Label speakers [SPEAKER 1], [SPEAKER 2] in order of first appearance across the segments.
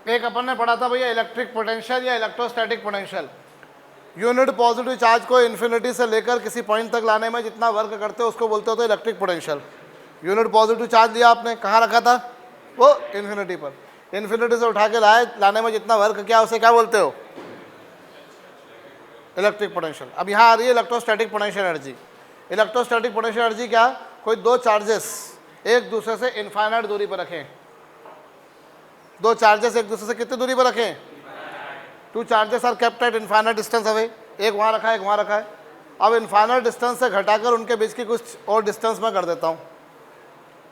[SPEAKER 1] एक अपन ने पढ़ा था भैया इलेक्ट्रिक पोटेंशियल या electrostatic potential. Unit positive charge को इन्फिनिटी से लेकर किसी पॉइंट तक लाने में जितना वर्क करते हो उसको बोलते हो तो electric potential. Unit positive charge लिया आपने, कहाँ रखा था? वो इन्फिनिटी पर। इन्फिनिटी से उठा के लाने में जितना वर्क किया उसे क्या बोलते हो? Electric potential. अब यहाँ आ रही है electrostatic potential energy. Electrostatic potential energy क्या? कोई दो चार्जेस एक दूसरे से इनफाइनाइट दूरी पर रखें। दो चार्जेस एक दूसरे से कितनी दूरी पर रखें? Two charges are kept at infinite distance away. एक वहाँ रखा है, एक वहाँ रखा है। अब इनफाइनाइट डिस्टेंस से घटाकर उनके बीच की कुछ और डिस्टेंस में कर देता हूँ।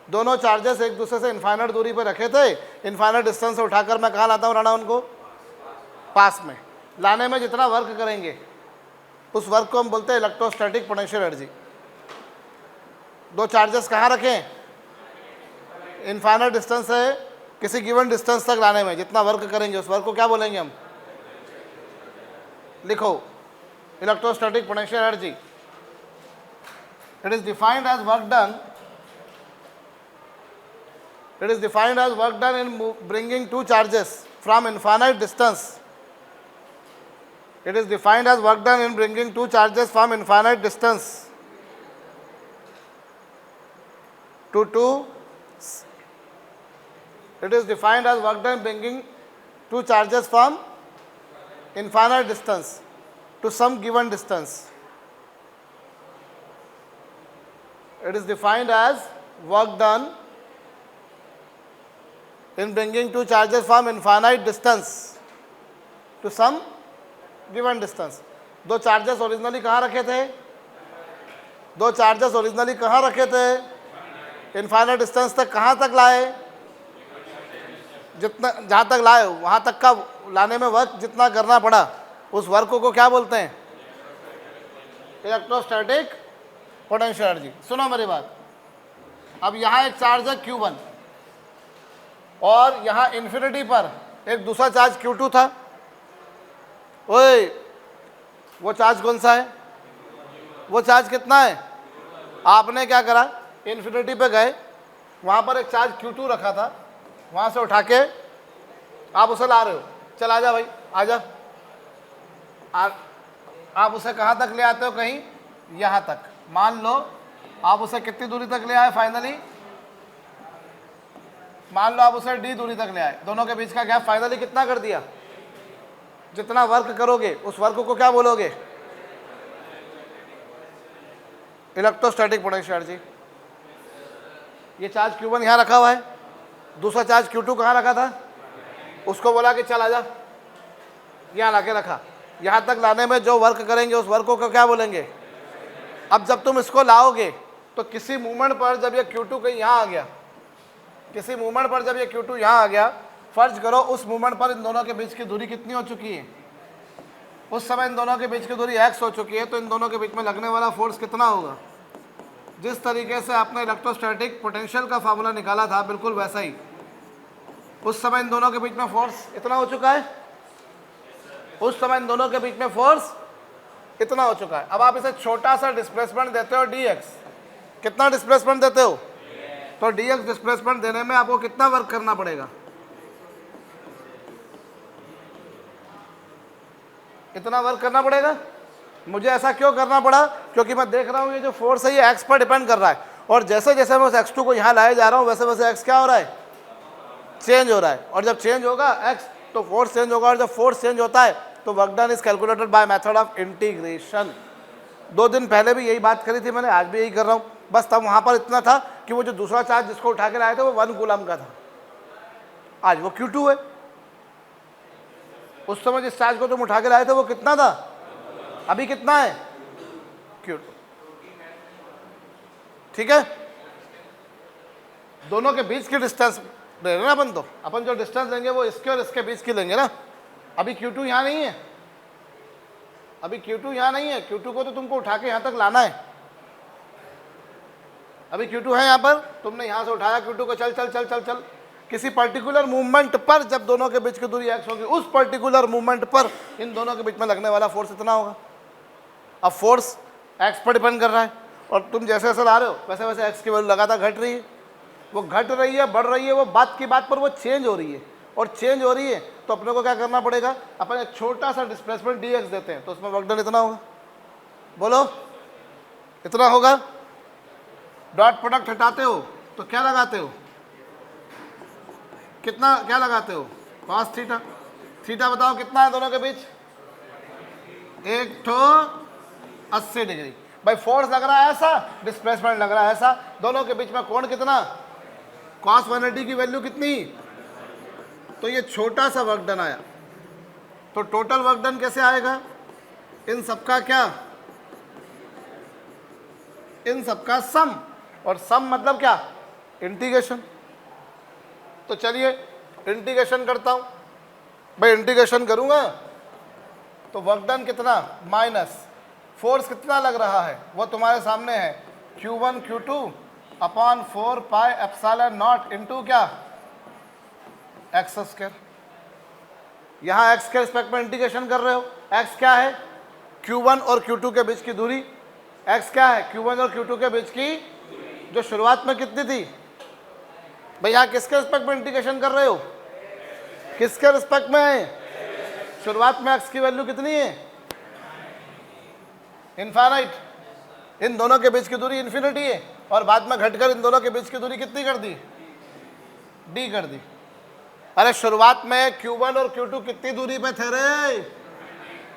[SPEAKER 1] दोनों चार्जेस एक दूसरे से इनफाइनाइट दूरी पर रखे थे, इनफाइनाइट डिस्टेंस से उठाकर मैं कहाँ लाता हूँ राणा? उनको पास में। लाने में जितना वर्क करेंगे उस वर्क को हम बोलते हैं इलेक्ट्रोस्टैटिक पोटेंशियल एनर्जी। दो चार्जेस कहाँ रखें? इनफाइनाइट डिस्टेंस से किसी गिवन डिस्टेंस तक लाने में जितना वर्क करेंगे उस वर्क को क्या बोलेंगे हम? लिखो, electrostatic potential energy. It is defined as work done in bringing two charges from infinite distance. It is defined as work done in bringing two charges from infinite distance to two. It is defined as work done bringing two charges from infinite distance to some given distance. It is defined as work done in bringing two charges from infinite distance to some given distance. दो charges originally कहाँ रखे थे? दो charges originally कहाँ रखे थे? Infinite distance तक। कहाँ तक लाए? जितना जहाँ तक लाए वहाँ तक का लाने में वर्क जितना करना पड़ा उस वर्क को क्या बोलते हैं? Electrostatic potential energy. सुनो मेरी बात। अब यहाँ एक चार्ज है Q1 और यहाँ इन्फिनिटी पर एक दूसरा चार्ज Q2 था। ओए, वो चार्ज कौन सा है? वो चार्ज कितना है? आपने क्या करा? इन्फिनिटी पे गए, वहाँ पर एक चार्ज Q2 रखा था, वहाँ से उठा के आप उसे ला रहे हो। चल आजा भाई, आजा। आप उसे कहाँ तक ले आते हो? कहीं यहाँ तक। मान लो आप उसे कितनी दूरी तक ले आए? फाइनली मान लो आप उसे d दूरी तक ले आए। दोनों के बीच का गैप फाइनली कितना कर दिया? जितना वर्क करोगे उस वर्क को क्या बोलोगे? Electrostatic potential energy. ये चार्ज Q1 यहाँ रखा हुआ है, दूसरा चार्ज Q2 कहाँ रखा था? उसको बोला कि चल आजा, यहाँ ला के रखा। यहाँ तक लाने में जो वर्क करेंगे उस वर्क को क्या बोलेंगे? अब जब तुम इसको लाओगे तो किसी मूवमेंट पर जब ये Q2 कहीं यहाँ आ गया, किसी मूवमेंट पर जब ये Q2 यहाँ आ गया, फर्ज करो उस मूवमेंट पर इन दोनों के बीच की दूरी कितनी हो चुकी है? उस समय इन दोनों के बीच की दूरी x हो चुकी है। तो इन दोनों के बीच में लगने वाला फोर्स कितना होगा? जिस तरीके से आपने इलेक्ट्रोस्टैटिक पोटेंशियल का फार्मूला निकाला था बिल्कुल वैसा ही। उस समय इन दोनों के बीच में फोर्स इतना हो चुका है। उस समय इन दोनों के बीच में फोर्स इतना हो चुका है। अब आप इसे छोटा सा डिस्प्लेसमेंट देते हो dx। कितना डिस्प्लेसमेंट देते हो? तो dx डिस्प्लेसमेंट देने में आपको कितना वर्क करना पड़ेगा? इतना वर्क करना पड़ेगा। मुझे ऐसा क्यों करना पड़ा? क्योंकि मैं देख रहा हूँ ये जो फोर्स है ये x पर डिपेंड कर रहा है, और जैसे जैसे मैं उस x2 को यहाँ लाए जा रहा हूँ वैसे वैसे x क्या हो रहा है? चेंज हो रहा है। और जब चेंज होगा x तो फोर्स चेंज होगा, और जब फोर्स चेंज होता है तो work done is calculated by method of integration. 2 दिन पहले भी यही बात करी थी मैंने, आज भी यही कर रहा हूँ। बस तब वहाँ पर इतना था कि वो जो दूसरा चार्ज जिसको उठा के लाए थे वो 1 कूलम का था, आज वो Q2 है। उस समय जिस चार्ज को तुम उठा के लाए थे वो कितना था? अभी कितना है? Q2। ठीक है, दोनों के बीच की डिस्टेंस ले ना अपन, तो अपन जो डिस्टेंस लेंगे वो इसके और इसके बीच की लेंगे ना। अभी Q2 यहाँ नहीं है, अभी Q2 यहाँ नहीं है। Q2 को तो तुमको उठा के यहाँ तक लाना है। अभी Q2 है यहाँ पर, तुमने यहाँ से उठाया Q2 को, चल चल चल चल चल। किसी पर्टिकुलर मूवमेंट पर जब दोनों के बीच की दूरी x होगी, उस पर्टिकुलर मूवमेंट पर इन दोनों के बीच में लगने वाला फोर्स इतना होगा। अब फोर्स x पर डिपेंड कर रहा है, और तुम जैसे जैसे ला रहे हो वैसे वैसे x की वैल्यू लगातार घट रही है। वो घट रही है, बढ़ रही है, वो बात की बात पर वो चेंज हो रही है। और चेंज हो रही है तो अपने को क्या करना पड़ेगा, अपन एक छोटा सा डिस्प्लेसमेंट dx देते हैं तो उसमें वर्क डन इतना होगा, बोलो इतना होगा। डॉट प्रोडक्ट हटाते हो तो क्या लगाते हो, कितना क्या लगाते हो, cos थीटा। थीटा बताओ कितना है दोनों के बीच, 180 डिग्री। भाई फोर्स लग रहा है ऐसा, डिस्प्लेसमेंट लग रहा है ऐसा, दोनों के बीच में कोण कितना, cos 180 की वैल्यू कितनी, तो ये छोटा सा वर्क डन आया। तो टोटल वर्क डन कैसे आएगा, इन सबका क्या, इन सबका सम, और सम मतलब क्या, इंटीग्रेशन। तो चलिए इंटीग्रेशन करता हूं भाई, इंटीग्रेशन करूंगा तो वर्क डन कितना माइनस फोर्स कितना लग रहा है वो तुम्हारे सामने है, Q1 Q2 upon 4 pi epsilon not into क्या, एक्स स्क्वायर। यहां एक्स के रिस्पेक्ट में इंटीग्रेशन कर रहे हो, एक्स क्या है, Q1 और Q2 के बीच की दूरी, एक्स क्या है, Q1 और Q2 के बीच की जो शुरुआत में कितनी थी, भाई यहां किसके रिस्पेक्ट में इंटीग्रेशन कर रहे हो, किसके रिस्पेक्ट में है, शुरुआत में एक्स की वैल्यू कितनी है, इनफाइनाइट, इन दोनों के बीच की दूरी इन्फिनिटी है, और बाद में घटकर इन दोनों के बीच की दूरी कितनी कर दी, डी कर दी। अरे शुरुआत में Q1 और Q2 कितनी दूरी पे थे रे,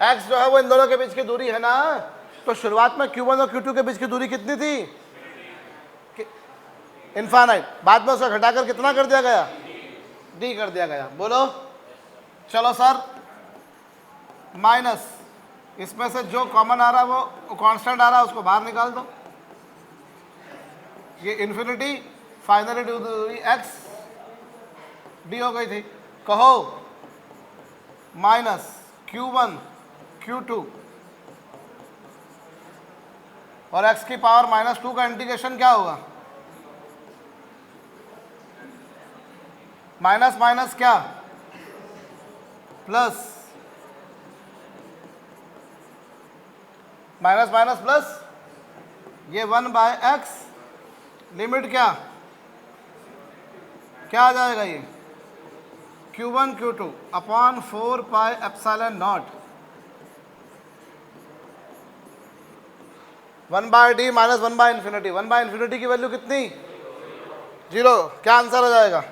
[SPEAKER 1] एक्स जो है वो इन दोनों के बीच की दूरी है ना, तो शुरुआत में Q1 और Q2 के बीच की दूरी कितनी थी, इनफाइनाइट, बाद में उसे घटाकर कितना कर दिया गया, डी कर दिया गया। बोलो चलो सर, माइनस इसमें से जो कॉमन आ रहा है वो कांस्टेंट आ रहा है उसको बाहर निकाल दो, ये इन्फिनिटी फाइनली दूरी एक्स डी हो गई थी। कहो माइनस Q1 Q2 और x की पावर -2 का इंटीग्रेशन क्या होगा, माइनस माइनस क्या प्लस, माइनस माइनस प्लस, ये 1/x लिमिट क्या क्या आ जाएगा, ये Q1 Q2 upon 4 pi epsilon naught 1/d minus 1/इन्फिनिटी, 1/इन्फिनिटी की वैल्यू कितनी, 0, क्या आंसर आ जाएगा,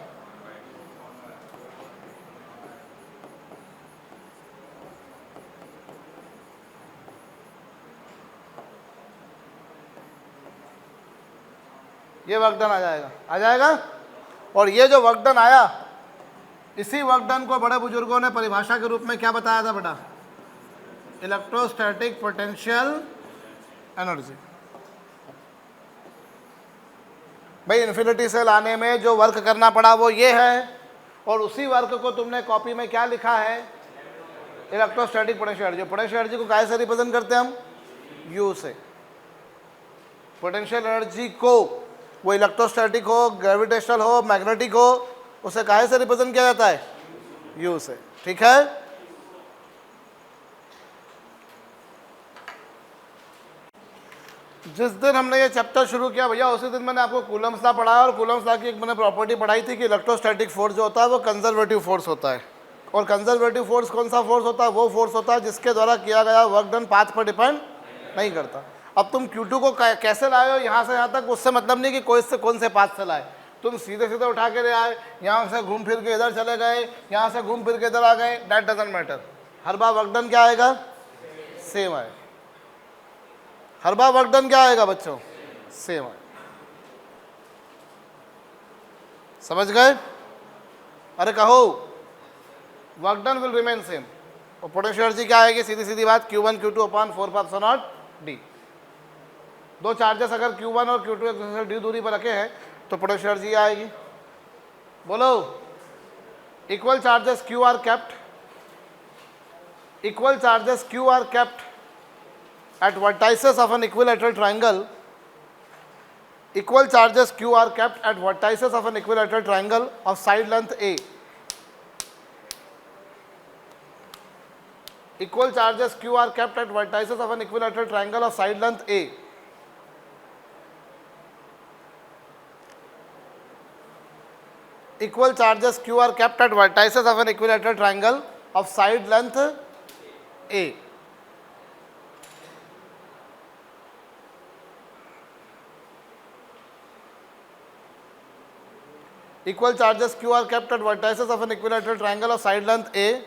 [SPEAKER 1] ये वर्क डन आ जाएगा, आ जाएगा। और ये जो वर्क डन आया, इसी वर्क डन को बड़े बुजुर्गों ने परिभाषा के रूप में क्या बताया था बेटा, इलेक्ट्रोस्टैटिक पोटेंशियल एनर्जी। भाई इन्फिनिटी से लाने में जो वर्क करना पड़ा वो ये है, और उसी वर्क को तुमने कॉपी में क्या लिखा है, electrostatic potential energy. Potential energy को कैसे से रिप्रेजेंट करते हैं हम, यू से। पोटेंशियल एनर्जी को वो इलेक्ट्रोस्टैटिक हो, ग्रेविटेशनल हो, मैग्नेटिक हो, उसे काहे से रिप्रेजेंट किया जाता है, यू से, ठीक है। जिस दिन हमने ये चैप्टर शुरू किया भैया उसी दिन मैंने आपको कूलम्स लॉ पढ़ाया, और कूलम्स लॉ की एक मैंने प्रॉपर्टी पढ़ाई थी कि इलेक्ट्रोस्टैटिक फोर्स जो होता है वो कंजर्वेटिव फोर्स होता है, और कंजर्वेटिव फोर्स कौन सा फोर्स होता है, वो फोर्स होता है जिसके द्वारा किया गया वर्क डन पाथ पर डिपेंड नहीं करता। अब तुम Q2 को कैसे लाए हो यहाँ से यहाँ तक, उससे मतलब नहीं कि कोई से कौन से पाथ से लाए, तुम सीधे सीधे उठा के ले आए, यहाँ से घूम फिर के इधर चले गए, यहाँ से घूम फिर के इधर आ गए, that doesn't matter, her bar work done क्या आएगा, सेम आएगा, हर बार वर्क डन क्या आएगा बच्चों, सेम आएगा, समझ गए। अरे कहो work done will remain same, और पोटेंशियल एनर्जी क्या आएगी, सीधी सीधी बात, Q1 Q2 upon 4 pi epsilon not D. दो चार्जेस अगर Q1 और Q2 एक दूसरे से डी दूरी पर रखे हैं तो पोटेंशियल एनर्जी आएगी। बोलो equal charges Q are kept, equal charges Q are kept at vertices of an equilateral triangle, equal charges Q are kept at vertices of an equilateral triangle of side length A. Equal charges Q are kept at vertices of an equilateral triangle of side length A. equal charges Q are kept at vertices of an equilateral triangle of side length A. Equal charges Q are kept at vertices of an equilateral triangle of side length A.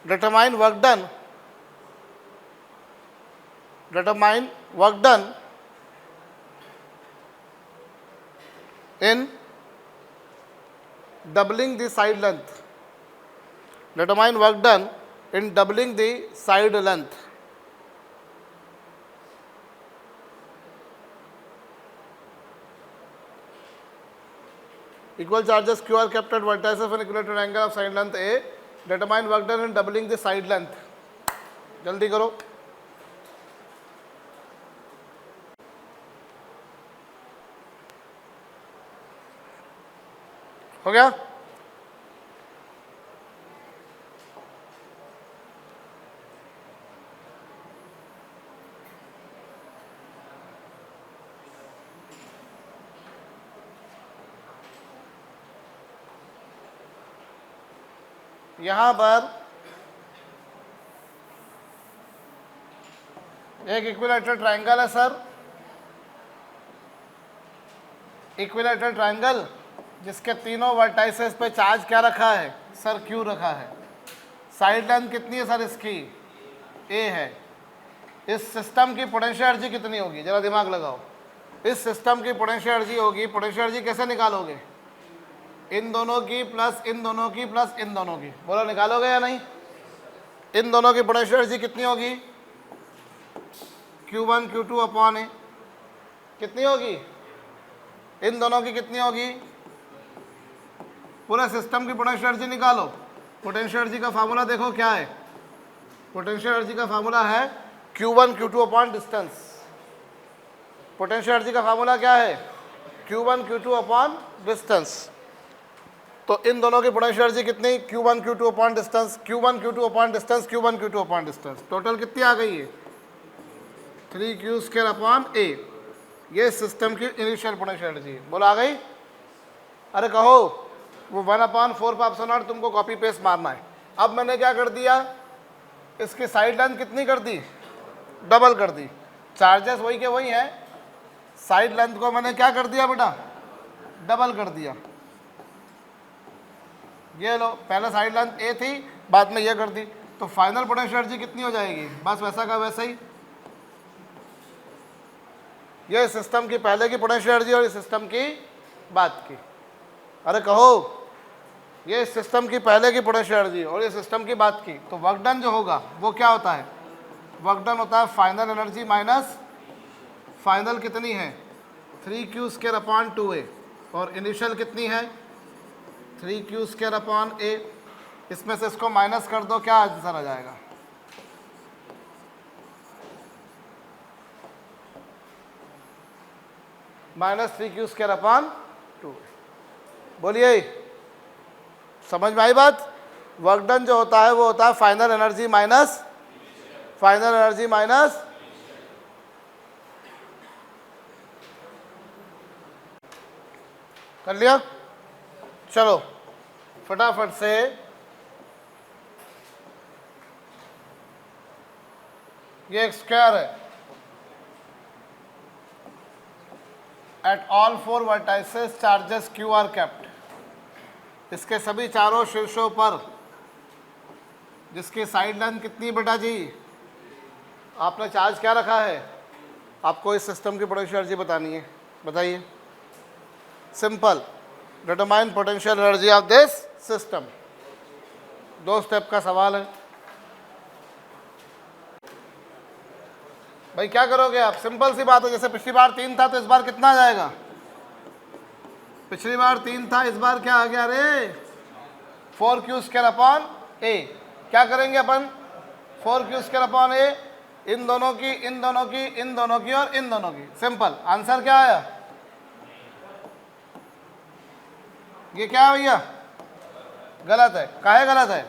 [SPEAKER 1] Determine work done. Determine work done in doubling the side length. Determine work done in doubling the side length. Equal charges Q are kept at vertices of an equilateral triangle of side length A. Determine work done in doubling the side length. जल्दी करो. हो गया? यहां पर एक equilateral triangle है sir. Equilateral triangle जिसके तीनों वर्टाइसेस पे चार्ज क्या रखा है सर? क्यू रखा है. साइड लेंथ कितनी है सर इसकी? ए है. इस सिस्टम की पोटेंशियल एनर्जी कितनी होगी? जरा दिमाग लगाओ. इस सिस्टम की पोटेंशियल एनर्जी होगी. पोटेंशियल एनर्जी कैसे निकालोगे? इन दोनों की प्लस इन दोनों की प्लस इन दोनों की. बोलो निकालोगे या नहीं? इन दोनों की पोटेंशियल एनर्जी कितनी होगी? Q1 Q2 अपॉन ए. कितनी होगी? इन दोनों की कितनी होगी? पूरा सिस्टम की पोटेंशियल एनर्जी निकालो. पोटेंशियल एनर्जी का फार्मूला देखो क्या है. पोटेंशियल एनर्जी का फार्मूला है Q1 Q2 upon distance. Potential energy का फार्मूला क्या है? Q1 Q2 upon distance. तो इन दोनों की पोटेंशियल एनर्जी कितनी? Q1 Q2 upon distance. Q1 Q2 upon distance. Q1 Q2 upon distance. Total कितनी आ गई है? 3Q² अपॉन ए. ये सिस्टम की इनिशियल पोटेंशियल एनर्जी. बोलो आ गई? अरे कहो. वो 1/4πε0 तुमको कॉपी पेस्ट मारना है. अब मैंने क्या कर दिया? इसकी साइड लेंथ कितनी कर दी? डबल कर दी. चार्जेस वही के वही हैं. साइड लेंथ को मैंने क्या कर दिया बेटा? डबल कर दिया. ये लो, पहले साइड लेंथ ए थी, बाद में ये कर दी. तो फाइनल पोटेंशियल एनर्जी कितनी हो जाएगी? बस वैसा का वैसा ही. ये सिस्टम की पहले की पोटेंशियल एनर्जी और इस सिस्टम की बाद की. अरे कहो. ये सिस्टम की पहले की पोटेंशियल एनर्जी और ये सिस्टम की बाद की. तो वर्क डन जो होगा वो क्या होता है? वर्क डन होता है फाइनल एनर्जी माइनस फाइनल कितनी है? 3Q² upon 2a. और इनिशियल कितनी है? 3Q² upon a. इसमें से इसको माइनस कर दो, क्या आंसर आ जाएगा? -3Q² upon 2. बोलिए, समझ में आई बात? वर्क डन जो होता है वो होता है final energy minus final energy minus कर लिया? चलो फटाफट से ये एक स्क्वायर है. At all 4 vertices charges Q are kept. इसके सभी चारों शीर्षों पर जिसकी साइड लेंथ कितनी बेटा जी? आपने चार्ज क्या रखा है? आपको इस सिस्टम की पोटेंशियल एनर्जी बतानी है. बताइए. Simple. Determine potential energy of this system. 2 step का सवाल है भाई. क्या करोगे आप? सिंपल सी बात है. जैसे पिछली बार 3 था तो इस बार कितना आ जाएगा? पिछली बार 3 था, इस बार क्या आ गया रे? 4Q² अपॉन ए. क्या करेंगे अपन? 4Q² अपॉन ए. इन दोनों की, इन दोनों की, इन दोनों की और इन दोनों की. सिंपल. आंसर क्या आया? ये क्या है भैया? गलत है. काहे गलत है?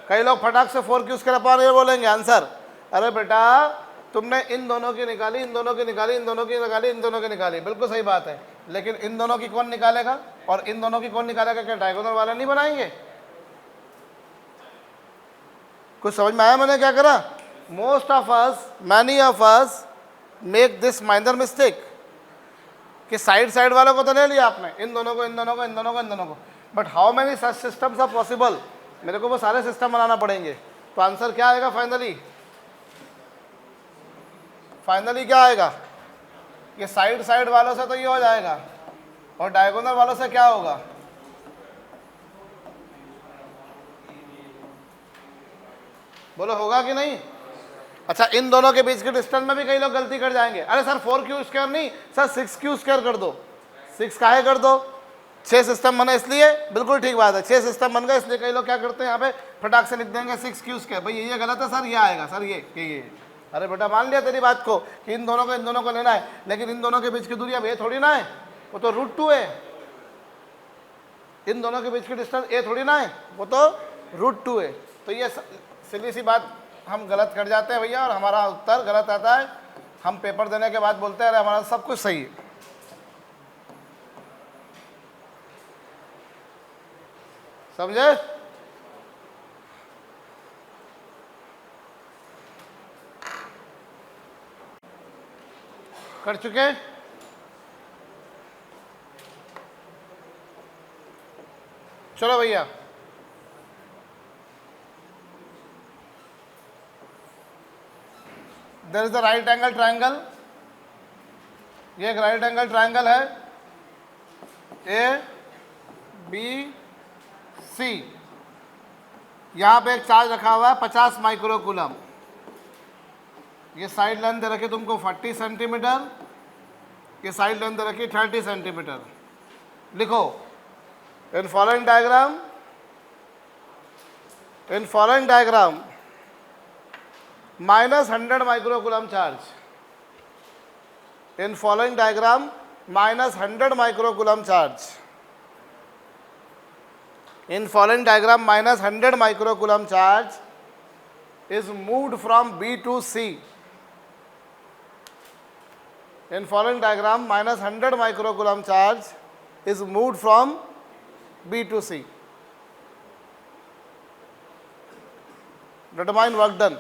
[SPEAKER 1] कई लोग फटाक से 4Q² अपॉन ए बोलेंगे आंसर. अरे बेटा तुमने इन दोनों की निकाली, इन दोनों की निकाली, इन दोनों की निकाली, इन दोनों की निकाली. बिल्कुल सही बात है. लेकिन इन दोनों की कौन निकालेगा और इन दोनों की कौन निकालेगा? क्या डायगोनल वाले नहीं बनाएंगे? कुछ समझ में आया मैंने क्या करा? Most of us, many of us make this minor mistake कि साइड साइड वालों को तो ले लिया आपने, इन दोनों को, इन दोनों को, इन दोनों को, इन दोनों को, but how many such systems are possible? मेरे को वो सारे सिस्टम बनाना पड़ेंगे। तो आंसर क्या आएगा फाइनली? फाइनली क्या आएगा? ये साइड साइड वालों से तो ये हो जाएगा और डायगोनल वालों से क्या होगा? बोलो होगा कि नहीं? अच्छा, इन दोनों के बीच के डिस्टेंस में भी कई लोग गलती कर जाएंगे। अरे सर 4q² नहीं सर 6q² कर दो। 6 काहे कर दो? 6 सिस्टम बने इसलिए। बिल्कुल ठीक बात है, 6 सिस्टम बन गए इसलिए कई लोग क्या करते हैं यहाँ पे फटाक से लिख देंगे 6q²। भाई ये गलत है सर, ये आएगा सर ये। अरे बेटा मान लिया तेरी बात को कि इन दोनों को लेना है, लेकिन इन दोनों के बीच की दूरी अब ये थोड़ी ना है, वो तो √2 है। इन दोनों के बीच की डिस्टेंस ए थोड़ी ना है, वो तो √2 है। तो ये सीधी सी बात हम गलत कर जाते हैं भैया, और हमारा उत्तर गलत आता है। हम पेपर देने के बाद बोलते हैं अरे हमारा सब कुछ सही है। समझे? कर चुके? चलो भैया, there is a right angle triangle. ये एक राइट एंगल ट्रायंगल है ABC। यहां पे एक चार्ज रखा हुआ है 50 माइक्रोकूलम। ये साइड लेंथ दे रखी तुमको 40 सेंटीमीटर, ये साइड लेंथ दे रखी 30 सेंटीमीटर। लिखो in following diagram -100 microcoulomb charge. In following diagram -100 microcoulomb charge. In following diagram -100 microcoulomb charge is moved from B to C. In following diagram, -100 microcoulomb charge is moved from B to C. Determine work done.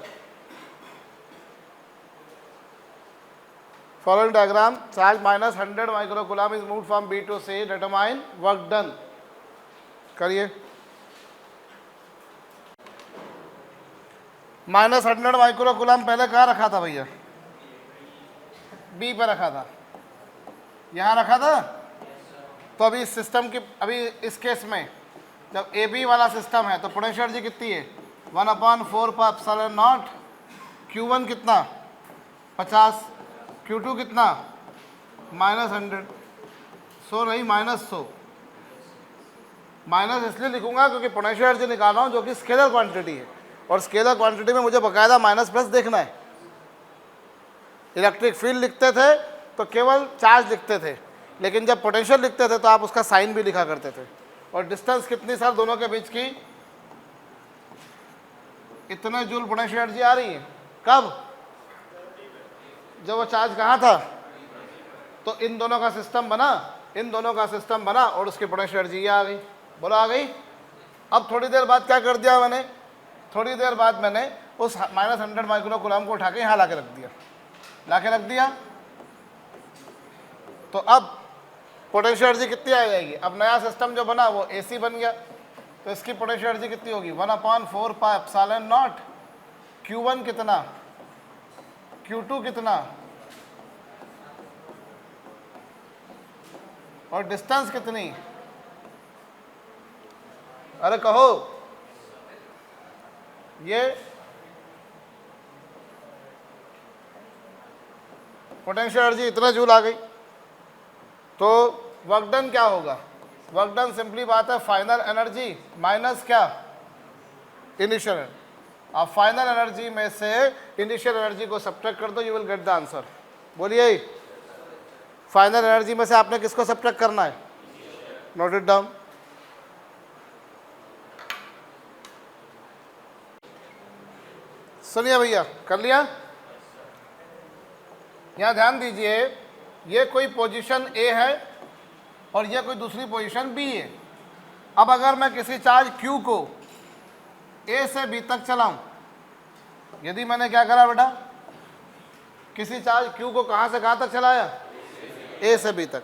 [SPEAKER 1] Following diagram, charge -100 microcoulomb is moved from B to C. Determine work done. करिए। -100 microcoulomb पहले कहाँ रखा था भैया? B पे रखा था, यहाँ रखा था। तो अभी इस सिस्टम की, अभी इस केस में जब ए बी वाला सिस्टम है तो पोटेंशियल एनर्जी कितनी है? 1/4πε0। Q1 कितना? 50। Q2 कितना? -100। 100 नहीं, -100। माइनस इसलिए लिखूंगा क्योंकि पोटेंशियल एनर्जी निकाल रहा हूँ जो कि स्केलर क्वांटिटी है, और स्केलर क्वांटिटी में मुझे बकायदा माइनस प्लस देखना है। इलेक्ट्रिक फील्ड लिखते थे तो केवल चार्ज लिखते थे, लेकिन जब पोटेंशियल लिखते थे तो आप उसका साइन भी लिखा करते थे। और डिस्टेंस कितनी सर दोनों के बीच की? इतने जूल पोटेंशियल एनर्जी आ रही है। कब? जब वो चार्ज कहाँ था? तो इन दोनों का सिस्टम बना, इन दोनों का सिस्टम बना और उसकी पोटेंशियल एनर्जी ये आ गई। बोलो आ गई? अब थोड़ी देर बाद क्या कर दिया मैंने? थोड़ी देर बाद मैंने उस -100 माइक्रोकूलम को उठा के यहाँ ला के रख दिया। तो अब पोटेंशियल एनर्जी कितनी आ जाएगी? अब नया सिस्टम जो बना वो AC बन गया, तो इसकी पोटेंशियल एनर्जी कितनी होगी? 1/4πε0। Q1 कितना? Q2 कितना? और डिस्टेंस कितनी? अरे कहो। ये पोटेंशियल एनर्जी इतना जूल आ गई, तो वर्क डन क्या होगा? वर्क डन सिंपली बात है फाइनल एनर्जी माइनस क्या? Initial energy. आप फाइनल एनर्जी में से इनिशियल एनर्जी को सब्ट्रैक्ट कर दो, you will get the answer. बोलिए, फाइनल एनर्जी में से आपने किसको सब्ट्रैक्ट करना है? Note it down. सुनिए भैया, कर लिया? यहां ध्यान दीजिए, ये कोई पोजीशन ए है और ये कोई दूसरी पोजीशन B है। अब अगर मैं किसी चार्ज Q को A से B तक चलाऊं, यदि मैंने क्या करा बेटा, किसी चार्ज Q को कहां से कहां तक चलाया, A से B तक।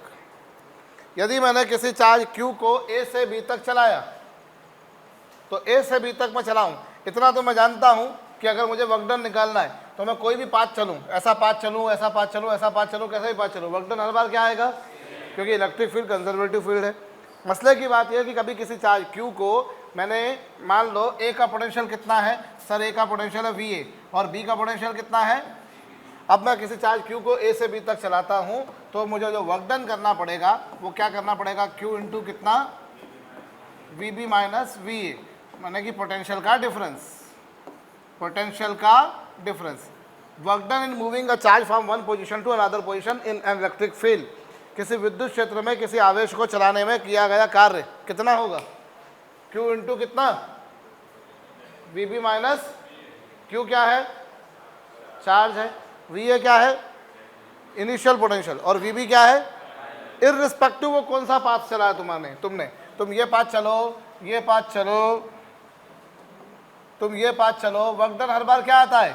[SPEAKER 1] यदि मैंने किसी चार्ज Q को A से B तक चलाया, तो A से B तक मैं चलाऊं, इतना तो मैं जानता हूं कि अगर मुझे वर्क डन निकालना है तो मैं कोई भी पाथ चलूं, ऐसा पाथ चलूं, ऐसा पाथ चलूं, ऐसा पाथ चलूं, कैसा भी पाथ चलूं, वर्क डन हर बार क्या आएगा, क्योंकि इलेक्ट्रिक फील्ड कंजर्वेटिव फील्ड है। मसले की बात यह है कि कभी किसी चार्ज Q को मैंने, मान लो A का पोटेंशियल कितना है सर, A का पोटेंशियल है VA और B का पोटेंशियल कितना है। अब मैं किसी चार्ज Q को A से B तक चलाता हूँ, तो मुझे जो वर्क डन करना पड़ेगा वो क्या करना पड़ेगा, Q इंटू कितना, VB माइनस VA, माने कि पोटेंशियल का डिफरेंस, पोटेंशियल का difference. Work done in moving a charge from one position to another position in an electric field, किसी विद्युत क्षेत्र में किसी आवेश को चलाने में किया गया कार्य कितना होगा, Q इंटू कितना, VB माइनस Q क्या है, चार्ज है, VA क्या है, इनिशियल पोटेंशियल, और VB क्या है, इररिस्पेक्टिव वो कौन सा पाथ चला है तुमने, तुम ये पाथ चलो, ये पाथ चलो, तुम ये पाथ चलो, वर्क डन हर बार क्या आता है,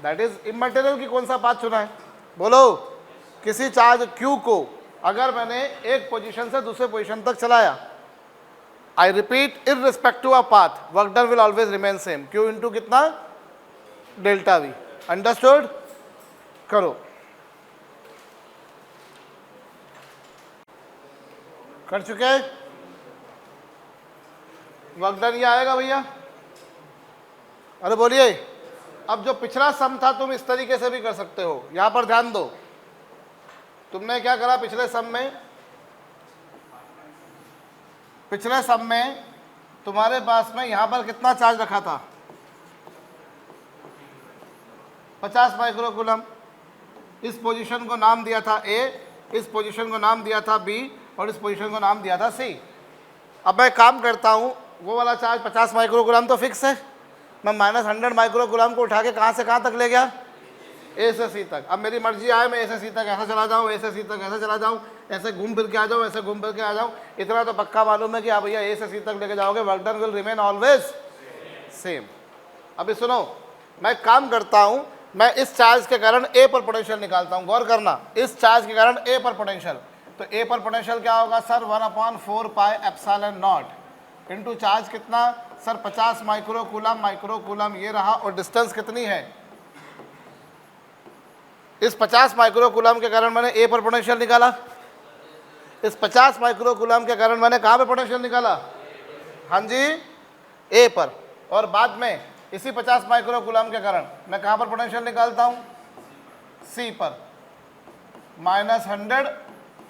[SPEAKER 1] दैट इज इमटेरियल की कौन सा पाथ चुना है, बोलो। किसी चार्ज Q को अगर मैंने एक पोजीशन से दूसरे पोजीशन तक चलाया, I repeat, irrespective of path, work done will always remain same, Q into कितना, डेल्टा V। अंडरस्टूड, करो, कर चुके, वर्क डन ये आएगा भैया, अरे बोलिए। अब जो पिछला सम था तुम इस तरीके से भी कर सकते हो, यहां पर ध्यान दो, तुमने क्या करा पिछले सम में, पिछले सम में तुम्हारे पास में यहां पर कितना चार्ज रखा था, 50 माइक्रोकूलम। इस पोजीशन को नाम दिया था A, इस पोजीशन को नाम दिया था B और इस पोजीशन को नाम दिया था C। अब मैं काम करता हूं, वो वाला चार्ज 50 माइक्रोकूलम तो फिक्स है, मैं -100 माइक्रोकूलम को उठा के कहां से कहां तक ले गया, A से C तक। अब मेरी मर्जी आए मैं A से C तक ऐसा चला जाऊं, A से C तक ऐसा चला जाऊं, ऐसे घूम फिर के आ जाऊं, ऐसे घूम फिर के आ जाऊं, इतना तो पक्का मालूम है कि आप भैया A से C तक लेके जाओगे, work done will remain always same. अभी सुनो, मैं काम करता हूं, मैं इस चार्ज के कारण A पर पोटेंशियल निकालता हूं, गौर करना, इस चार्ज के कारण A पर पोटेंशियल, तो A पर पोटेंशियल क्या होगा sir, 1/4 pi epsilon not into charge कितना सर, 50 माइक्रोकूलम, माइक्रोकूलम ये रहा, और डिस्टेंस कितनी है, इस 50 माइक्रोकूलम के कारण मैंने A पर पोटेंशियल निकाला, इस 50 माइक्रोकूलम के कारण मैंने कहाँ पे पोटेंशियल निकाला, हाँ जी A पर, और बाद में इसी 50 माइक्रोकूलम के कारण मैं कहाँ पर पोटेंशियल निकालता हूँ, C पर, -100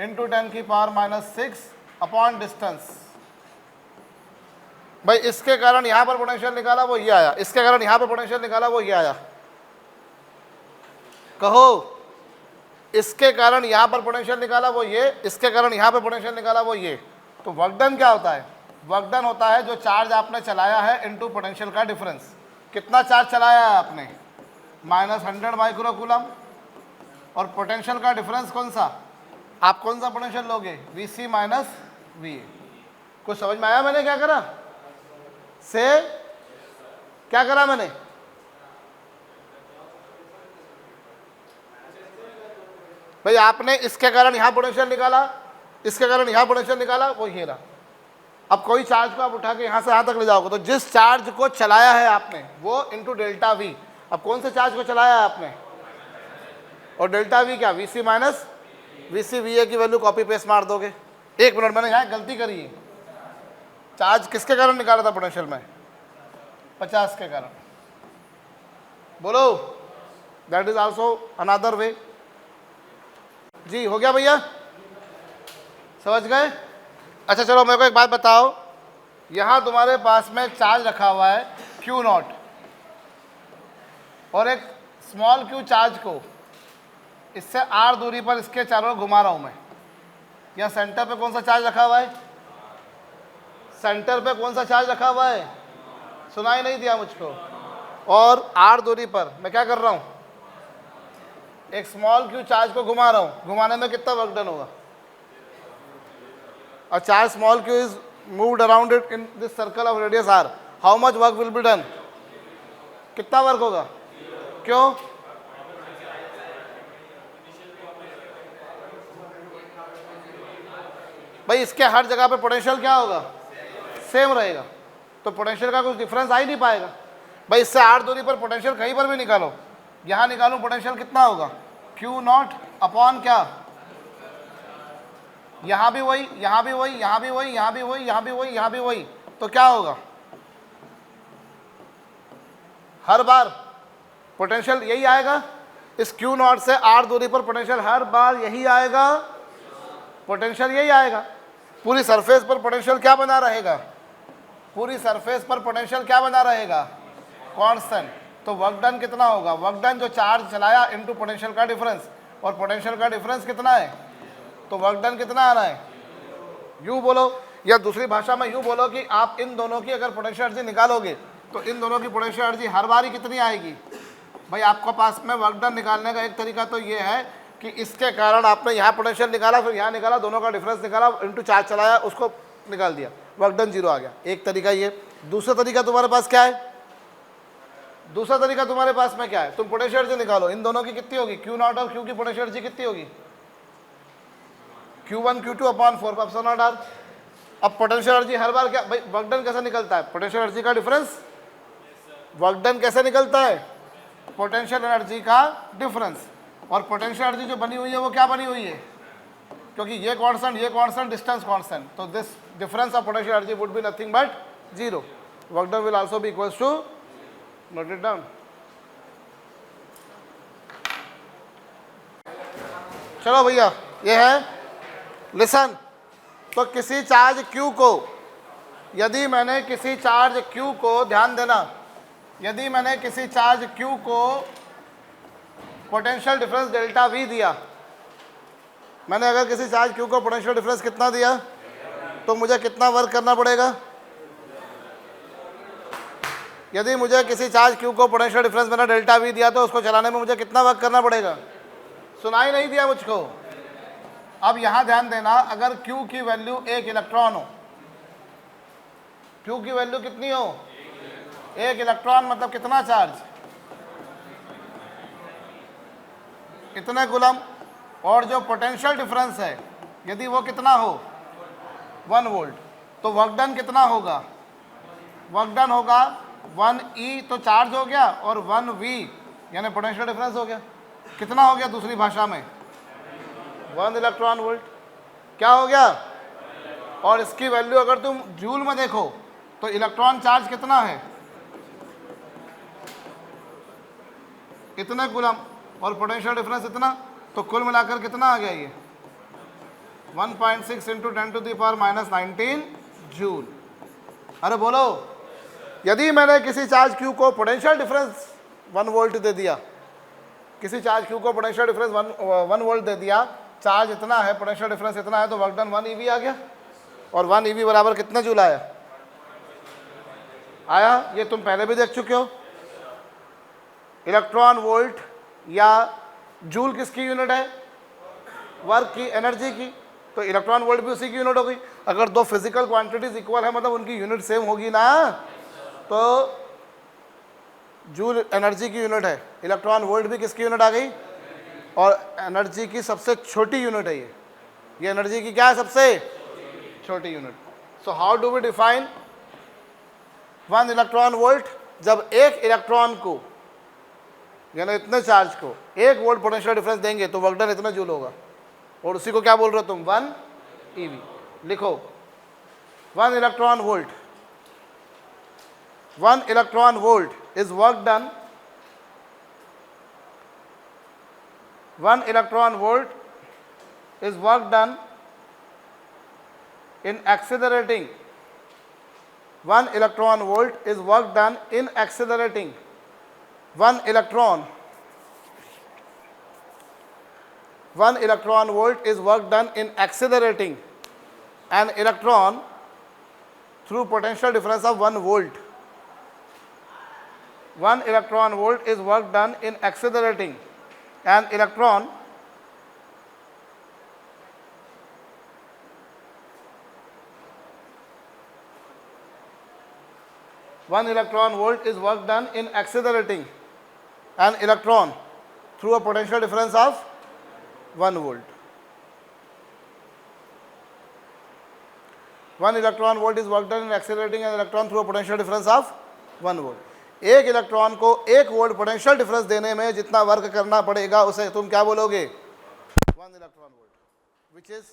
[SPEAKER 1] इंटू 10⁻⁻6 अपॉन डिस्टेंस। भाई इसके कारण यहां पर पोटेंशियल निकाला वो ये आया, इसके कारण यहां पर पोटेंशियल निकाला वो ये आया, कहो, इसके कारण यहां पर पोटेंशियल निकाला वो ये, इसके कारण यहां पर पोटेंशियल निकाला वो ये। तो वर्क डन क्या होता है, वर्क डन होता है जो चार्ज आपने चलाया है इनटू पोटेंशियल का डिफरेंस। कितना चार्ज चलाया है आपने, -100 माइक्रोकूलम, और पोटेंशियल का डिफरेंस कौन सा, आप कौन सा पोटेंशियल लोगे, VC माइनस VA। कुछ समझ में आया मैंने क्या करा, से क्या करा मैंने, भाई आपने इसके कारण यहां पोटेंशियल निकाला, इसके कारण यहां पोटेंशियल निकाला, वो ये रहा। अब कोई चार्ज को आप उठा के यहां से यहां तक ले जाओगे, तो जिस चार्ज को चलाया है आपने वो इंटू डेल्टा V। अब कौन से चार्ज को चलाया है आपने, और डेल्टा V क्या, VC माइनस VC VA की वैल्यू कॉपी पेस्ट मार दोगे। एक मिनट, मैंने यहाँ गलती करी है, चार्ज किसके कारण निकाला था पोटेंशियल में, 50 के कारण, बोलो, that is also another way. जी हो गया भैया, समझ गए। अच्छा चलो मेरे को एक बात बताओ, यहाँ तुम्हारे पास में चार्ज रखा हुआ है Q0, और एक स्मॉल q चार्ज को इससे r दूरी पर इसके चारों ओर घुमा रहा हूँ मैं। यहाँ सेंटर पे कौन सा चार्ज रखा हुआ है, सेंटर पे कौन सा चार्ज रखा हुआ है, सुनाई नहीं दिया मुझको। और r दूरी पर मैं क्या कर रहा हूँ, एक स्मॉल q चार्ज को घुमा रहा हूँ। घुमाने में कितना वर्क डन होगा, A charge small q is moved around it in this circle of radius r. How much work will be done? कितना वर्क होगा? क्यों? भाई इसके हर जगह पे पोटेंशियल क्या होगा? सेम रहेगा, तो पोटेंशियल का कुछ डिफरेंस आ ही नहीं पाएगा। भाई इससे r दूरी पर पोटेंशियल कहीं पर भी निकालो, यहाँ निकालो पोटेंशियल कितना होगा? Q नॉट अपॉन क्या? यहाँ भी वही, यहाँ भी वही, यहाँ भी वही, यहाँ भी वही, यहाँ भी वही, यहाँ भी वही, तो क्या होगा? हर बार पोटेंशियल यही आएगा। इस Q नॉट से r दूरी पर पोटेंशियल हर बार यही आएगा, पोटेंशियल यही आएगा। पूरी सरफेस पर पोटेंशियल क्या बना रहेगा? पूरी सरफेस पर पोटेंशियल क्या बना रहेगा? कांस्टेंट। तो वर्क डन कितना होगा? वर्क डन जो चार्ज चलाया इनटू पोटेंशियल का डिफरेंस, और पोटेंशियल का डिफरेंस कितना है? तो वर्क डन कितना आ रहा है? यूँ बोलो, या दूसरी भाषा में यूँ बोलो कि आप इन दोनों की अगर पोटेंशियल एनर्जी निकालोगे तो इन दोनों की पोटेंशियल एनर्जी हर बार ही कितनी आएगी? भाई आपके पास में वर्क डन निकालने का एक तरीका तो ये है कि इसके कारण आपने यहाँ पोटेंशियल निकाला, फिर यहाँ निकाला, दोनों का डिफरेंस निकाला, इनटू चार्ज चलाया, उसको निकाल दिया, वर्क डन जीरो आ गया। एक तरीका ये। दूसरा तरीका तुम्हारे पास क्या है? दूसरा तरीका तुम्हारे पास में क्या है? तुम पोटेंशियल एनर्जी निकालो, इन दोनों की कितनी होगी? Q नॉट और Q की पोटेंशियल एनर्जी कितनी होगी? Q1 Q2 upon 4 pi epsilon not r। अब पोटेंशियल एनर्जी हर बार क्या? भाई वर्क डन कैसे निकलता है? पोटेंशियल एनर्जी का डिफरेंस। वर्क डन कैसे निकलता है? पोटेंशियल एनर्जी का डिफरेंस। और पोटेंशियल एनर्जी जो बनी हुई है वो क्या बनी हुई है? क्योंकि ये कांस्टेंट, डिस्टेंस कांस्टेंट, तो this difference of potential energy would be nothing but zero. Work done will also be equals to, note it down. चलो भैया, ये है लिसन। तो किसी चार्ज Q को, यदि मैंने किसी चार्ज Q को, ध्यान देना, यदि मैंने किसी चार्ज Q को पोटेंशियल डिफरेंस डेल्टा V दिया, मैंने अगर किसी चार्ज Q को पोटेंशियल डिफरेंस कितना दिया, तो मुझे कितना वर्क करना पड़ेगा? यदि मुझे किसी चार्ज Q को पोटेंशियल डिफरेंस मैंने डेल्टा V दिया, तो उसको चलाने में मुझे कितना वर्क करना पड़ेगा? सुनाई नहीं दिया मुझको। अब यहां ध्यान देना, अगर Q की वैल्यू 1 इलेक्ट्रॉन हो, Q की वैल्यू कितनी हो? 1 इलेक्ट्रॉन, मतलब कितना चार्ज? इतने कूलम। और जो पोटेंशियल डिफरेंस है यदि वो कितना हो? 1 वोल्ट, तो वर्क डन कितना होगा? वर्क डन होगा 1E, तो चार्ज हो गया, और 1V यानी पोटेंशियल डिफरेंस हो गया। कितना हो गया दूसरी भाषा में? 1 इलेक्ट्रॉन वोल्ट। क्या हो गया? और इसकी वैल्यू अगर तुम जूल में देखो तो इलेक्ट्रॉन चार्ज कितना है? इतने कूलम, और पोटेंशियल डिफरेंस इतना, तो कुल मिलाकर कितना आ गया ये? 1.6 इंटू 10⁻⁻19 जूल। अरे बोलो, यदि मैंने किसी चार्ज Q को पोटेंशियल डिफरेंस 1 वोल्ट दे दिया, किसी चार्ज Q को पोटेंशियल डिफरेंस 1 वोल्ट दे दिया, चार्ज इतना है, पोटेंशियल डिफरेंस इतना है, तो वर्क डन 1 EV आ गया। और 1 EV बराबर कितना जूल आया? ये तुम पहले भी देख चुके हो। इलेक्ट्रॉन वोल्ट या जूल किसकी यूनिट है? वर्क की, एनर्जी की। तो इलेक्ट्रॉन वोल्ट भी उसी की यूनिट हो गई। अगर दो फिजिकल क्वांटिटीज इक्वल है, मतलब उनकी यूनिट सेम होगी ना, तो जूल एनर्जी की यूनिट है, इलेक्ट्रॉन वोल्ट भी किसकी यूनिट आ गई? और एनर्जी की सबसे छोटी यूनिट है ये एनर्जी की क्या है? सबसे छोटी unit. So how do we define 1 electron volt? जब एक इलेक्ट्रॉन को, यानी इतने चार्ज को 1 वोल्ट पोटेंशियल डिफरेंस देंगे तो वर्क डन इतना जूल होगा। और उसी को क्या बोल रहे हो तुम? 1 EV। लिखो 1 electron volt, 1 electron volt is work done, 1 electron volt is work done in accelerating, 1 electron volt is work done in accelerating 1 electron volt is work done in accelerating an electron through potential difference of 1 volt. 1 electron volt is work done in accelerating an electron 1 electron volt is work done in accelerating an electron through a potential difference of 1 volt. 1 electron volt is work done in accelerating an electron through a potential difference of 1 volt. एक electron को 1 volt potential difference देने में जितना work करना पड़ेगा उसे तुम क्या बोलोगे? 1 इलेक्ट्रॉन वोल्ट, विच इज